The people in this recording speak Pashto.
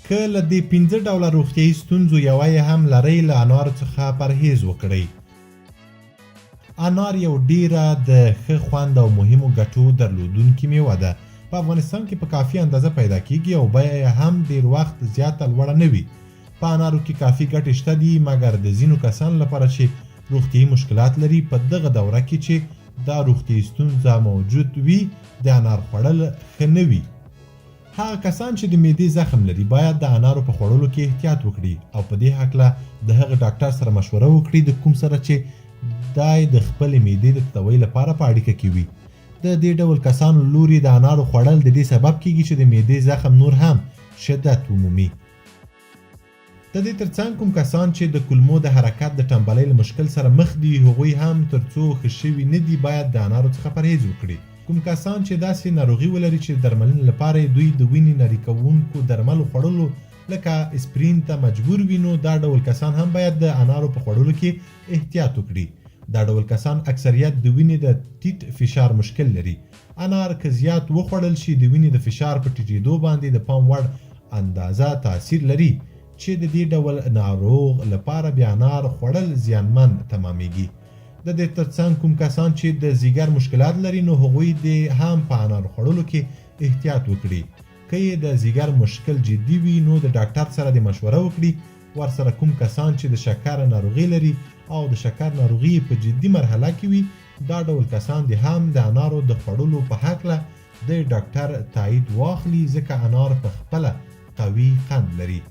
که له دې 5 ډوله روغتیایي ستونزو یوه یې هم لرئ، له انارو څخه پرهیز وکړئ. انار یو ډیره د ښه خوند او مهمو ګټو درلودونکې میوه ده. په افغانستان کې په کافي اندازه پیدا کیږي او بیه یې هم ډیر وخت زیاته لوړه نه وي. په انارو کې کافي ګټې شته دي، مګر د ځینو کسانو لپاره چې روغتیایي مشکلات لري، په دغه دوره کې چې دا روغتیایي ستونزه موجود وي، د انار خوړل ښه نه وي. هغه کسان چې د معدې زخم لري باید د انارو په خوړلو کې احتیاط وکړي او په دې هکله د هغه ډاکټر سره مشوره وکړي د کوم سره چې دای د خپلې معدې د تطوی لپاره په اړیکه کې وي. د دې ډول کسانو لوري د انارو خوړل د دې سبب کیږي چې د معدې زخم نور هم شدت ومومي. د دې ترڅنګ کوم کسان چې د کولمو د حرکت د ټنبلۍ له مشکل سره مخ دي، هغوی هم ترڅو ښه شوي نه دي باید د انارو څخه پرهیز وکړي. کوم کسان چې داسې ناروغي ولري چې درملنې لپاره دوی د وینې نري کوونکو درملو خوړلو لکه اسپرین ته مجبور وي، نو دا ډول کسان هم باید د انارو په خوړلو کې احتیاط وکړي. دا ډول کسان اکثریت د وینې د ټیټ فشار مشکل لري. انار که زیات وخوړل شي د وینې د فشار په ټیټېدو باندې د پام وړ اندازه تاثیر لري، چې د دې ډول ناروغ لپاره بیا انار خوړل زیانمن تمامیږي. د دې ترڅنګ کوم کسان چې د ځیګر مشکلات لري، نو هغوی د هم په انار خوړلو کې احتیاط وکړي. که یې د ځیګر مشکل جدي وي، نو د ډاکټر سره د مشوره وکړي. ورسره کوم کسان چې د شکر ناروغي لري او د شکر ناروغي په جدي مرحله کې وي، دا ډول کسان د هم د انارو د خوړلو په هکله د ډاکټر تایید واخلي، ځکه انار په خپله قوي قند لري.